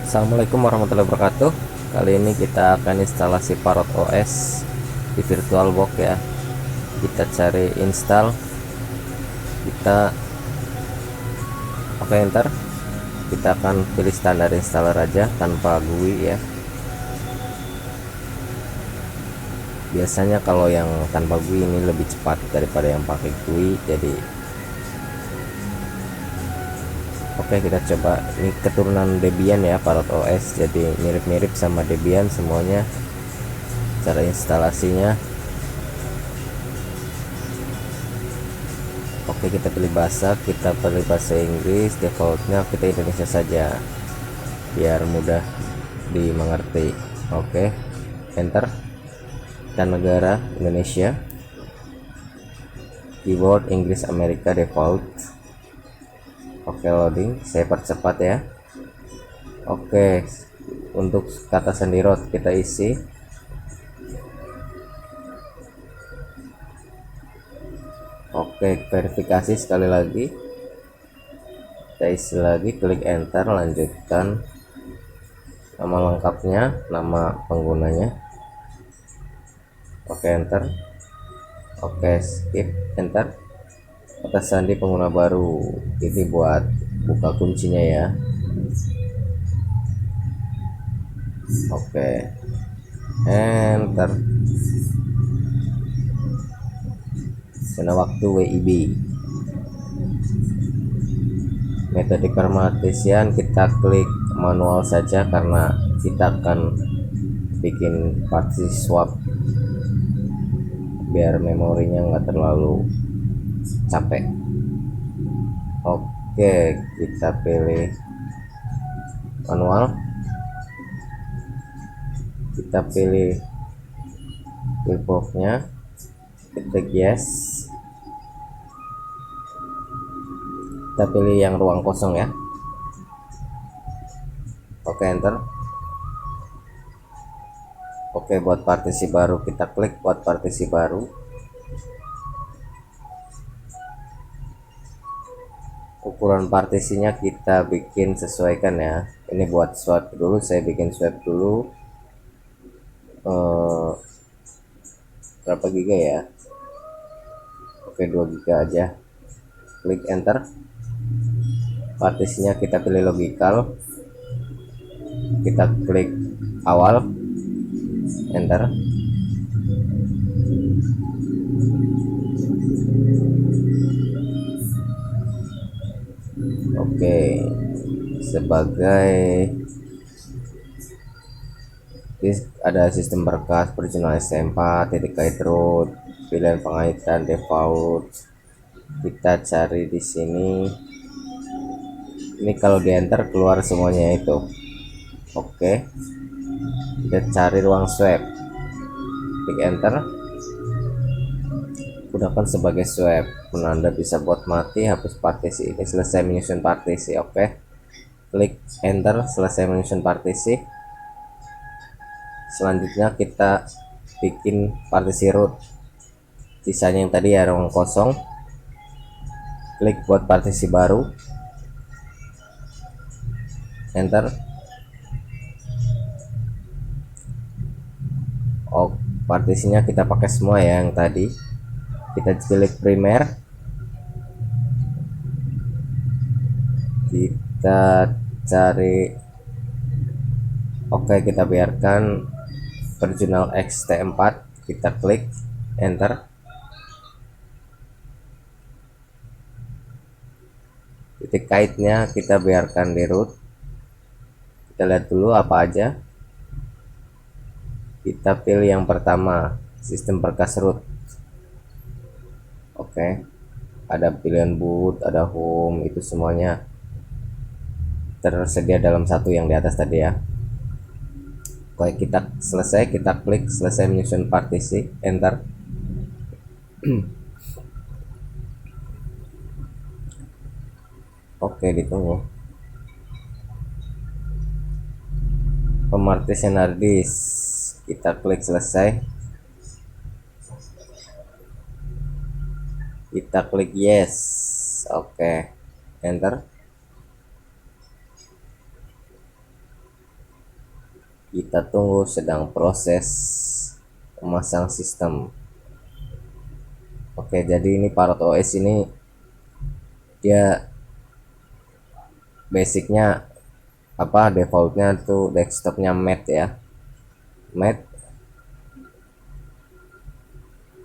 Assalamualaikum warahmatullahi wabarakatuh. Kali ini kita akan instalasi Parrot OS di VirtualBox ya. Kita cari install, kita enter. Kita akan pilih standar installer aja tanpa GUI ya. Biasanya kalau yang tanpa GUI ini lebih cepat daripada yang pakai GUI, jadi oke, kita coba. Ini keturunan Debian ya, Parrot OS, jadi mirip-mirip sama Debian semuanya. Cara instalasinya, oke, kita pilih bahasa, kita pilih bahasa Inggris, defaultnya kita Indonesia saja biar mudah dimengerti. Oke, enter. Dan negara Indonesia, keyboard Inggris Amerika default. Oke, loading, saya percepat ya. Oke, untuk kata sendirot kita isi. Oke, verifikasi sekali lagi, kita isi lagi, klik enter, lanjutkan. Nama lengkapnya, nama penggunanya. Oke, enter. Oke, skip, enter. Kata sandi pengguna baru, ini buat buka kuncinya ya. Oke, enter. Zona waktu WIB. Metode permartisian kita klik manual saja karena kita akan bikin partisi swap biar memorinya nggak terlalu capek. Oke, kita pilih manual, kita pilih pillboxnya, kita yes, kita pilih yang ruang kosong ya. Oke, enter. Oke, buat partisi baru kita klik buat partisi baru. Ukuran partisinya kita bikin sesuaikan ya. Ini buat swap dulu, saya bikin swap dulu. Berapa giga ya? Oke, 2 giga aja. Klik enter. Partisinya kita pilih logical, kita klik awal, enter. Oke, sebagai ada sistem berkas, original S4, titik kait root, pilihan pengaitan default. Kita cari di sini. Ini kalau di enter keluar semuanya itu. Oke, kita cari ruang swap, klik enter. Gunakan sebagai swap, penanda bisa buat mati, hapus partisi ini, selesai menyusun partisi. Oke, klik enter, selesai menyusun partisi. Selanjutnya kita bikin partisi root, sisanya yang tadi ya ruang kosong. Klik buat partisi baru, enter. Oh, partisinya kita pakai semua ya yang tadi. Kita pilih primer, kita cari. Oke, kita biarkan original XT4, kita klik enter. Titik kaitnya kita biarkan di root. Kita lihat dulu apa aja. Kita pilih yang pertama, sistem berkas root. Oke, ada pilihan boot, ada home, itu semuanya tersedia dalam satu yang di atas tadi ya. Oke, kita selesai, kita klik selesai menyusun partisi, enter. Oke, ditunggu. Pemartisian hard disk, kita klik selesai, kita klik yes. Oke, enter. Kita tunggu, sedang proses memasang sistem. Oke, jadi ini Parrot OS ini dia basicnya apa, defaultnya tuh desktopnya matte ya, matte.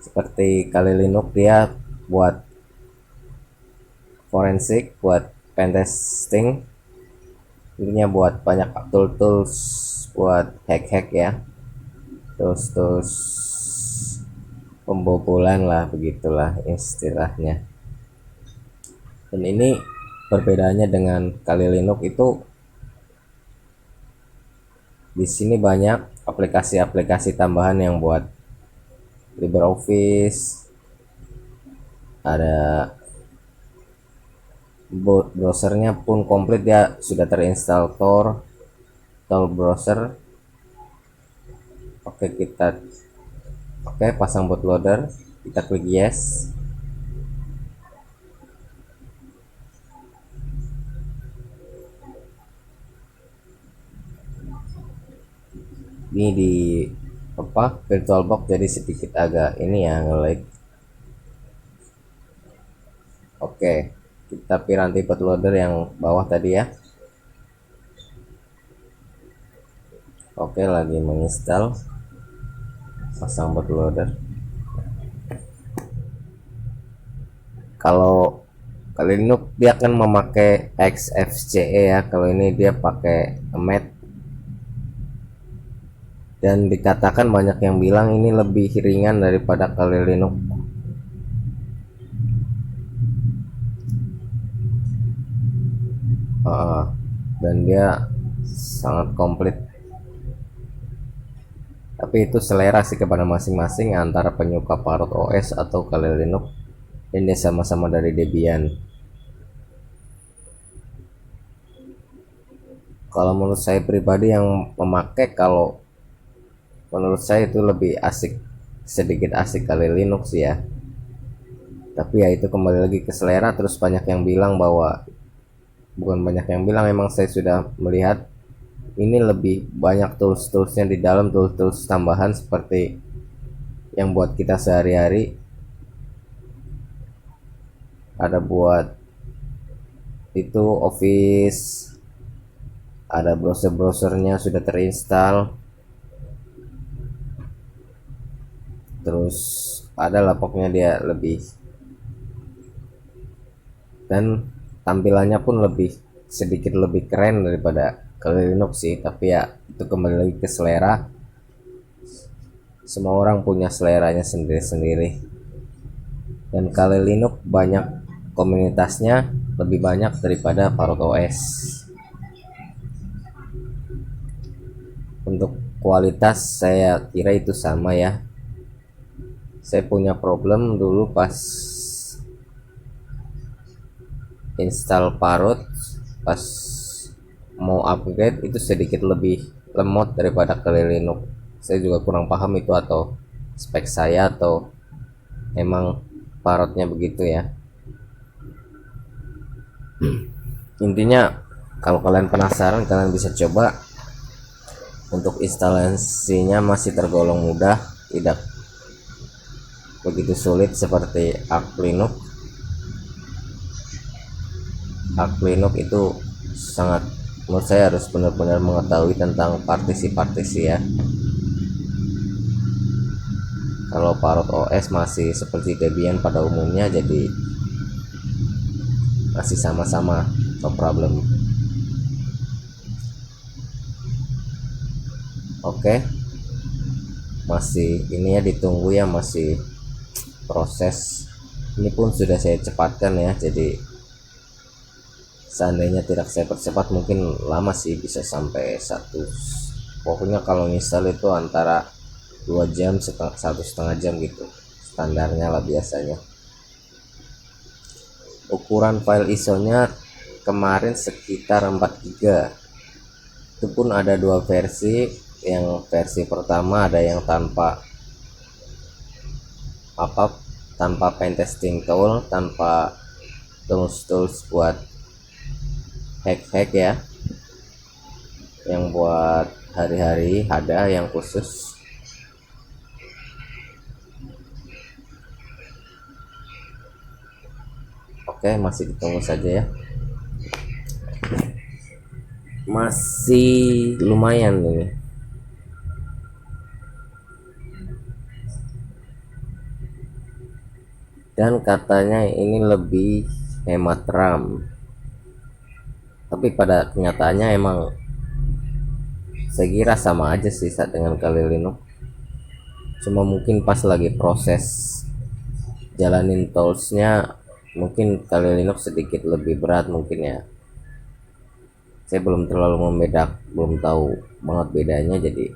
Seperti Kali Linux dia buat forensik, buat pentesting, intinya buat banyak tools buat hack ya, tools pembobolan lah, begitulah istilahnya. Dan ini perbedaannya dengan Kali Linux itu, di sini banyak aplikasi-aplikasi tambahan yang buat LibreOffice, ada browsernya pun komplit, dia sudah terinstall Tor browser. Oke, pasang bootloader, kita klik yes. Ini di apa, VirtualBox jadi sedikit agak ini ya, nge-lag. Oke, kita piranti bootloader yang bawah tadi ya. Oke, lagi menginstal, pasang bootloader. Kalau Kali Linux dia akan memakai XFCE ya, kalau ini dia pakai matte. Dan dikatakan banyak yang bilang ini lebih ringan daripada Kali Linux. Dan dia sangat komplit. Tapi itu selera sih, kepada masing-masing antara penyuka Parrot OS atau Kali Linux. Dan dia sama-sama dari Debian. Kalau menurut saya pribadi yang memakai, kalau menurut saya itu lebih asik, sedikit asik Kali Linux ya. Tapi ya itu kembali lagi ke selera. Terus banyak yang bilang bahwa, bukan banyak yang bilang, emang saya sudah melihat ini lebih banyak tools-toolsnya di dalam, tools tambahan seperti yang buat kita sehari-hari. Ada buat itu Office, ada browser-browsernya sudah terinstall, terus ada lah pokoknya dia lebih, dan tampilannya pun sedikit lebih keren daripada Kali Linux sih. Tapi ya itu kembali lagi ke selera, semua orang punya seleranya sendiri-sendiri. Dan Kali Linux banyak komunitasnya, lebih banyak daripada Parrot OS. Untuk kualitas saya kira itu sama ya. Saya punya problem dulu pas install Parrot, pas mau upgrade itu sedikit lebih lemot daripada Kali Linux. Saya juga kurang paham itu atau spek saya atau emang Parrotnya begitu ya. Intinya kalau kalian penasaran, kalian bisa coba. Untuk instalasinya masih tergolong mudah, tidak begitu sulit seperti Arch Linux. Arch Linux itu sangat, menurut saya harus benar-benar mengetahui tentang partisi-partisi ya. Kalau Parrot OS masih seperti Debian pada umumnya, jadi masih sama-sama, no problem. Oke, masih ini ya, ditunggu ya, masih proses. Ini pun sudah saya cepatkan ya, jadi seandainya tidak saya percepat mungkin lama sih, bisa sampai pokoknya kalau install itu antara 2 jam, 1,5 jam gitu standarnya lah biasanya. Ukuran file ISO nya kemarin sekitar 4 GB. Itu pun ada dua versi. Yang versi pertama ada yang tanpa pentesting tool, tanpa tools buat hack ya. yang buat hari-hari ada yang khusus. Oke, masih ditunggu saja ya. Masih lumayan ini. Dan katanya ini lebih hemat RAM. Tapi pada kenyataannya emang saya kira sama aja sih saat dengan Kali Linux. Cuma mungkin pas lagi proses jalanin toolsnya mungkin Kali Linux sedikit lebih berat mungkin ya. Saya belum terlalu belum tahu banget bedanya. Jadi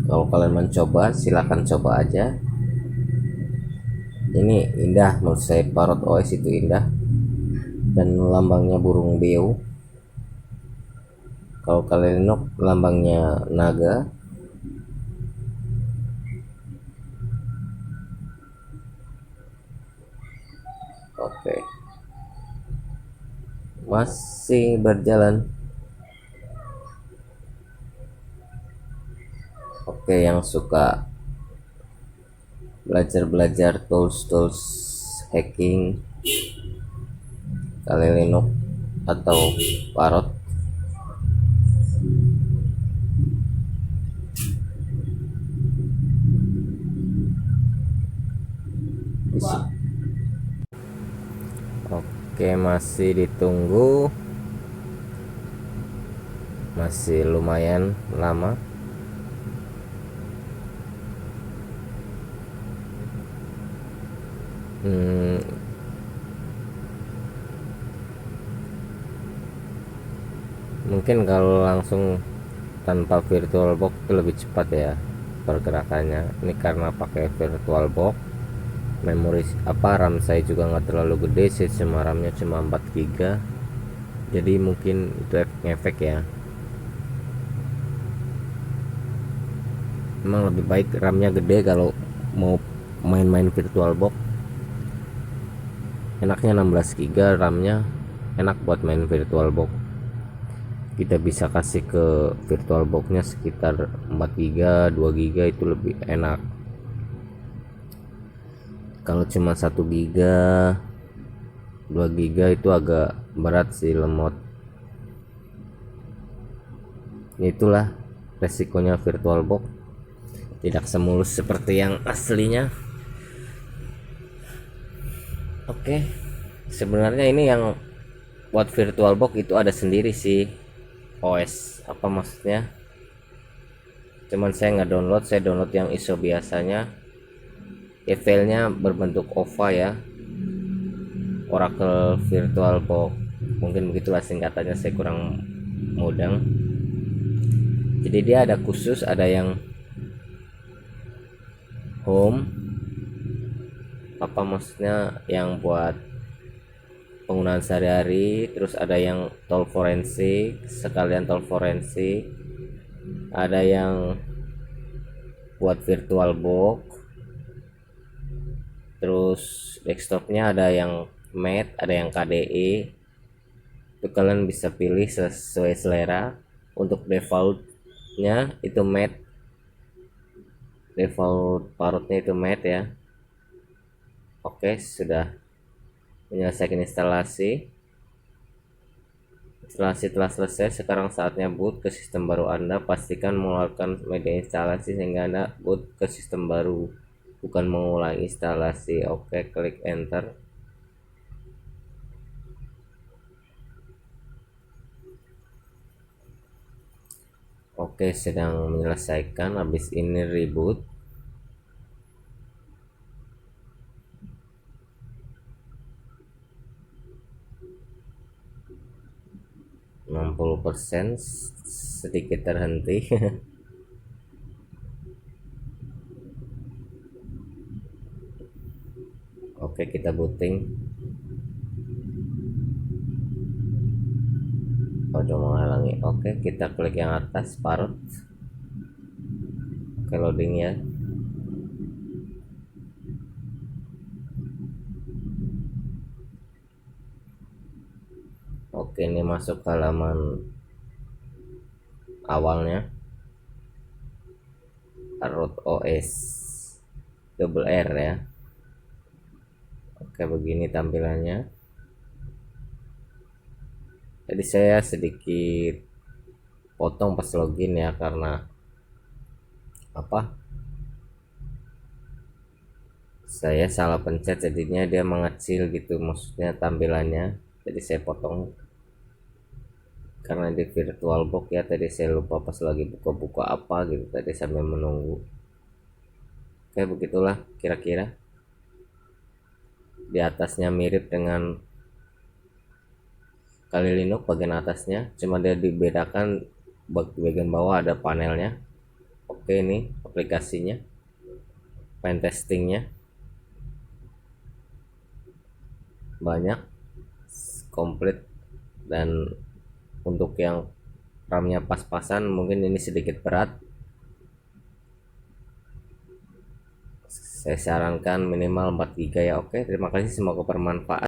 kalau kalian mencoba silahkan coba aja. Ini indah menurut saya, Parrot OS itu indah dan lambangnya burung beo. Kalau Kali Linux lambangnya naga. Oke, masih berjalan. Oke, yang suka belajar tools hacking Kali Linux atau Parrot, oke masih ditunggu, masih lumayan lama. Mungkin kalau langsung tanpa VirtualBox itu lebih cepat ya pergerakannya. Ini karena pakai VirtualBox, memori RAM saya juga nggak terlalu gede sih, cuma RAM-nya cuma 4 GB, jadi mungkin itu efek ya. Emang lebih baik RAM-nya gede kalau mau main-main VirtualBox. Enaknya 16 GB RAM-nya, enak buat main VirtualBox. Kita bisa kasih ke VirtualBox-nya sekitar 4 GB, 2 GB itu lebih enak. Kalau cuma 1 GB, 2 GB itu agak berat sih, lemot. Itulah resikonya VirtualBox, tidak semulus seperti yang aslinya. Oke, sebenarnya ini yang buat VirtualBox itu ada sendiri sih OS, apa maksudnya, cuman saya nggak download, saya download yang ISO biasanya ya, filenya berbentuk OVA ya, Oracle VirtualBox, mungkin begitulah singkatannya, saya kurang mudeng. Jadi dia ada khusus, ada yang home, apa maksudnya yang buat penggunaan sehari-hari, terus ada yang tool forensik, sekalian tool forensik, ada yang buat VirtualBox, terus desktopnya ada yang matte, ada yang KDE. Itu kalian bisa pilih sesuai selera. Untuk defaultnya itu matte, default Parrotnya itu matte ya. Oke, sudah menyelesaikan instalasi. Instalasi telah selesai, sekarang saatnya boot ke sistem baru Anda. Pastikan mengeluarkan media instalasi sehingga Anda boot ke sistem baru, bukan mengulangi instalasi. Oke, klik enter. Oke, sedang menyelesaikan, habis ini reboot. %, sedikit terhenti. Oke, kita booting. Udah menghalangi. Oke, kita klik yang atas, Parrot. Oke, loading ya. Oke, ini masuk ke halaman awalnya, root OS double R ya. Oke, begini tampilannya. Jadi saya sedikit potong pas login ya, karena apa, saya salah pencet jadinya dia mengecil gitu, maksudnya tampilannya. Jadi saya potong karena di VirtualBox ya, tadi saya lupa pas lagi buka-buka apa gitu tadi sambil menunggu. Oke, begitulah kira-kira. Di atasnya mirip dengan Kali Linux bagian atasnya, cuma dia dibedakan bagian bawah ada panelnya. Oke, ini aplikasinya, pen testingnya banyak, komplit. Dan untuk yang RAM-nya pas-pasan mungkin ini sedikit berat, saya sarankan minimal 4 GB ya. Oke, terima kasih, semoga bermanfaat.